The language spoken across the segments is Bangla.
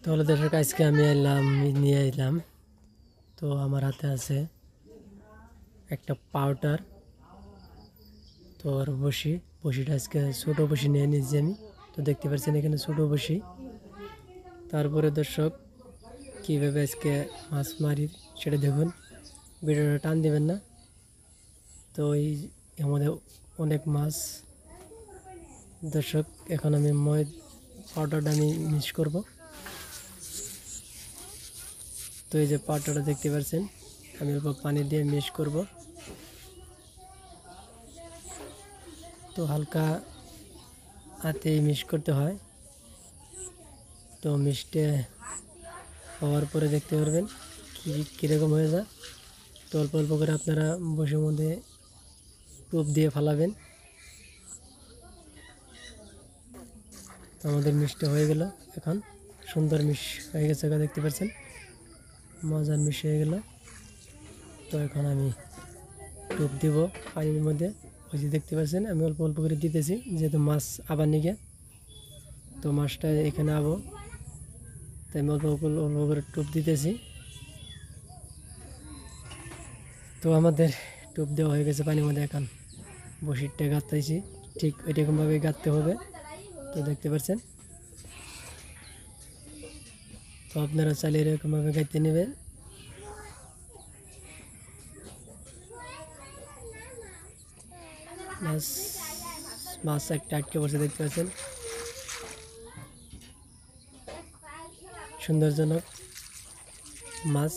তাহলে দর্শক আজকে আমি নিয়ে এলাম। তো আমার হাতে আছে একটা পাউডার, তো আর বসিটা আজকে ছোটো বসি নিয়ে নিয়েছি আমি। তো দেখতে পাচ্ছেন এখানে ছোটো বসি। তারপরে দর্শক কীভাবে আজকে মাছ মারি সেটা দেখুন, ভিডিওটা টান দিবেন না। তো এর মধ্যে অনেক মাছ। দর্শক এখন আমি পাউডারটা আমি মিক্স করব। তো এই যে পাউডারটা দেখতে পাচ্ছেন, আমি অল্প পানি দিয়ে মিক্স করব। তো হালকা হাতে মিক্স করতে হয়। তো মিক্সটা হওয়ার পরে দেখতে পারবেন কীরকম হয়ে যায়। তো অল্প অল্প করে আপনারা বসের মধ্যে টোপ দিয়ে ফালাবেন। আমাদের মিক্সটা হয়ে গেল, এখন সুন্দর মিক্স হয়ে গেছে, দেখতে পাচ্ছেন মজার মিক্স হয়ে গেল। তো এখন আমি টোপ দিব পানির মধ্যে। ওই যে দেখতে পাচ্ছেন আমি অল্প অল্প করে দিতেছি, যেহেতু মাছ আবার নিগে। তো মাছটা এখানে আবো, তাই আমি অল্প অল্প করে টোপ দিতেছি। তো আমাদের টোপ দেওয়া হয়ে গেছে পানির মধ্যে। এখন বসিরটা গাঁথতেছি, ঠিক এরকমভাবে গাঁথতে হবে। তো দেখতে পাচ্ছেন, তো আপনারা চাইলে এরকমভাবে গাঁথতে নেবেন। মাছ একটা আটকে পড়ছে, দেখতে পাচ্ছেন সুন্দরজনক মাছ।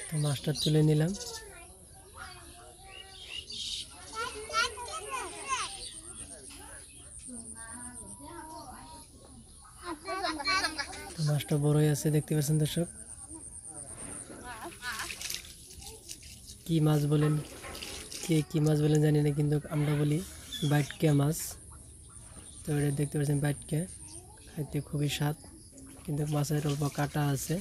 তো মাছটা তুলে নিলাম। তো মাছটা বড়ই আছে, দেখতে পাচ্ছেন দর্শক। কি মাছ বলেন, কি মাছ বলেন জানি না, কিন্তু আমরা বলি বাইটকে মাছ। তো এটা দেখতে পাচ্ছেন বাইটকে, খাইতে খুবই স্বাদ, কিন্তু মাছের অল্প কাটা আছে।